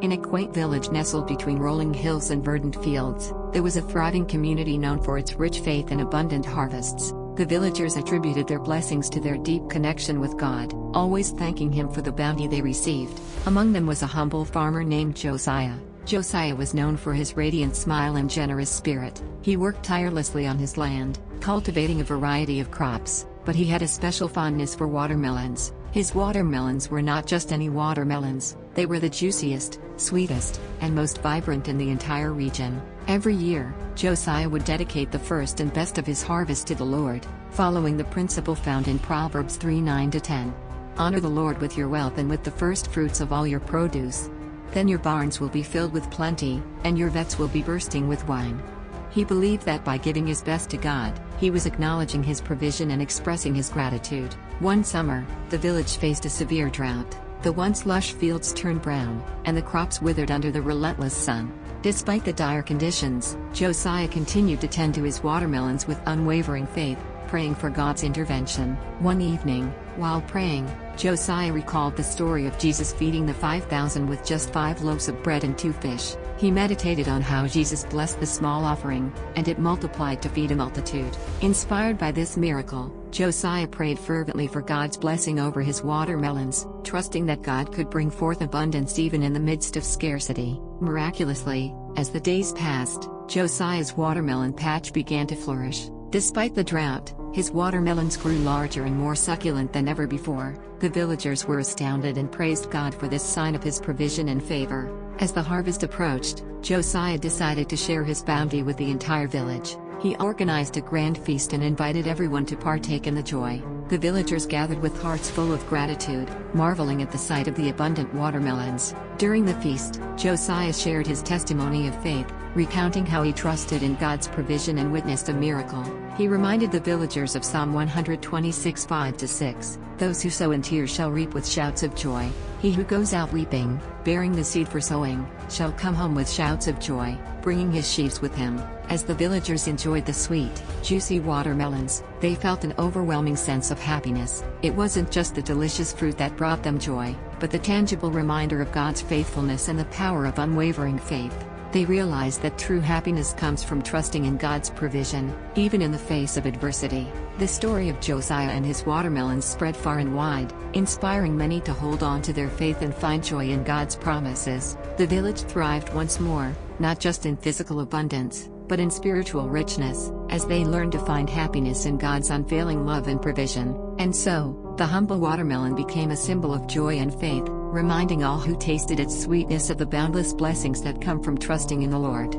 In a quaint village nestled between rolling hills and verdant fields, there was a thriving community known for its rich faith and abundant harvests. The villagers attributed their blessings to their deep connection with God, always thanking Him for the bounty they received. Among them was a humble farmer named Josiah. Josiah was known for his radiant smile and generous spirit. He worked tirelessly on his land, cultivating a variety of crops, but he had a special fondness for watermelons. His watermelons were not just any watermelons, they were the juiciest, sweetest, and most vibrant in the entire region. Every year, Josiah would dedicate the first and best of his harvest to the Lord, following the principle found in Proverbs 3:9-10. Honor the Lord with your wealth and with the first fruits of all your produce. Then your barns will be filled with plenty, and your vats will be bursting with wine. He believed that by giving his best to God, he was acknowledging His provision and expressing his gratitude. One summer, the village faced a severe drought. The once lush fields turned brown, and the crops withered under the relentless sun. Despite the dire conditions, Josiah continued to tend to his watermelons with unwavering faith, praying for God's intervention. One evening, while praying, Josiah recalled the story of Jesus feeding the 5,000 with just 5 loaves of bread and 2 fish. He meditated on how Jesus blessed the small offering, and it multiplied to feed a multitude. Inspired by this miracle, Josiah prayed fervently for God's blessing over his watermelons, trusting that God could bring forth abundance even in the midst of scarcity. Miraculously, as the days passed, Josiah's watermelon patch began to flourish. Despite the drought, his watermelons grew larger and more succulent than ever before. The villagers were astounded and praised God for this sign of His provision and favor. As the harvest approached, Josiah decided to share his bounty with the entire village. He organized a grand feast and invited everyone to partake in the joy. The villagers gathered with hearts full of gratitude, marveling at the sight of the abundant watermelons. During the feast, Josiah shared his testimony of faith, recounting how he trusted in God's provision and witnessed a miracle. He reminded the villagers of Psalm 126:5-6, "Those who sow in tears shall reap with shouts of joy. He who goes out weeping, bearing the seed for sowing, shall come home with shouts of joy, bringing his sheaves with him." As the villagers enjoyed the sweet, juicy watermelons, they felt an overwhelming sense of happiness. It wasn't just the delicious fruit that brought them joy, but the tangible reminder of God's faithfulness and the power of unwavering faith. They realized that true happiness comes from trusting in God's provision, even in the face of adversity. The story of Josiah and his watermelons spread far and wide, inspiring many to hold on to their faith and find joy in God's promises. The village thrived once more, not just in physical abundance, but in spiritual richness, as they learned to find happiness in God's unfailing love and provision. And so, the humble watermelon became a symbol of joy and faith, reminding all who tasted its sweetness of the boundless blessings that come from trusting in the Lord.